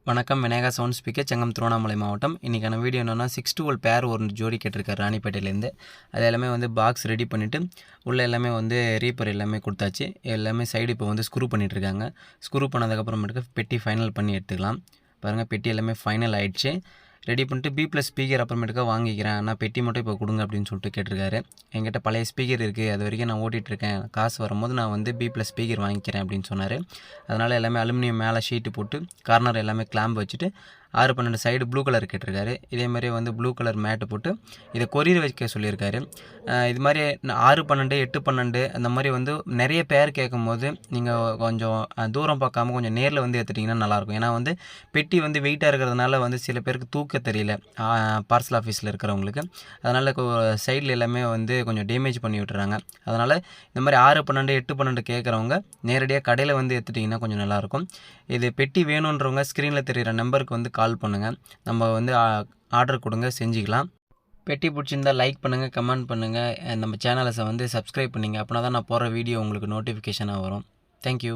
வணக்கம். Vinayaka sound speaker, Chengam, Tiruvannamalai மாவட்டம். இன்றைக்கான வீடியோ என்னென்னா 6-12 பேர் ஒரு ஜோடி கேட்டிருக்காரு ராணிப்பேட்டையிலேருந்து. அது எல்லாமே பாக்ஸ் ரெடி பண்ணிவிட்டு உள்ளே எல்லாமே ரீப்பர் எல்லாமே கொடுத்தாச்சு. எல்லாமே சைடு இப்போ ஸ்க்ரூ பண்ணிகிட்ருக்காங்க. ஸ்க்ரூ பண்ணதுக்கப்புறமேட்டுக்கு பெட்டி ஃபைனல் பண்ணி எடுத்துக்கலாம். பாருங்கள், பெட்டி எல்லாமே ஃபைனல் ஆகிடுச்சு. ரெடி பண்ணிட்டு B+ ஸ்பீக்கர் அப்புறமேட்டுக்கா வாங்கிக்கிறேன், ஆனால் பெட்டி மட்டும் இப்போ கொடுங்க அப்படின்னு சொல்லிட்டு கேட்டிருக்காரு. என்கிட்ட பழைய ஸ்பீக்கர் இருக்குது, அது வரைக்கும் நான் ஓட்டிகிட்ருக்கேன், காசு வரும்போது நான் B+ ஸ்பீக்கர் வாங்கிக்கிறேன் அப்படின்னு சொன்னார். அதனால் எல்லாமே அலுமினியம் மேலே ஷீட்டு போட்டு கார்னர் எல்லாமே கிளாம்ப் வச்சுட்டு 6-12 சைடு ப்ளூ கலர் கேட்டிருக்காரு. இதேமாதிரி ப்ளூ கலர் மேட்டு போட்டு இதை கொரியர் வைக்க சொல்லியிருக்காரு. இது மாதிரி 6-12 8-12 அந்த மாதிரி நிறைய பேர் கேட்கும்போது நீங்கள் கொஞ்சம் தூரம் பார்க்காம கொஞ்சம் நேரில் எடுத்துட்டிங்கன்னா நல்லாயிருக்கும். ஏன்னா பெட்டி வெயிட்டாக இருக்கிறதுனால சில பேருக்கு தூக்க தெரியல, பார்சல் ஆஃபீஸில் இருக்கிறவங்களுக்கு. அதனால் சைடில் எல்லாமே கொஞ்சம் டேமேஜ் பண்ணி விட்டுறாங்க. அதனால் இந்த மாதிரி 6-12 8-12 கேட்குறவங்க நேரடியாக கடையில் எடுத்துட்டிங்கன்னா கொஞ்சம் நல்லாயிருக்கும். இது பெட்டி வேணுன்றவங்க ஸ்க்ரீனில் தெரிகிற நம்பருக்கு கால் பண்ணுங்கள். நம்ம ஆர்டர் கொடுங்க, செஞ்சுக்கலாம். பெட்டி பிடிச்சிருந்தா லைக் பண்ணுங்கள், கமெண்ட் பண்ணுங்கள், நம்ம சேனலை சப்ஸ்கிரைப் பண்ணிங்க. அப்படின்னா தான் நான் போடுற வீடியோ உங்களுக்கு நோட்டிஃபிகேஷனாக வரும். தேங்க்யூ.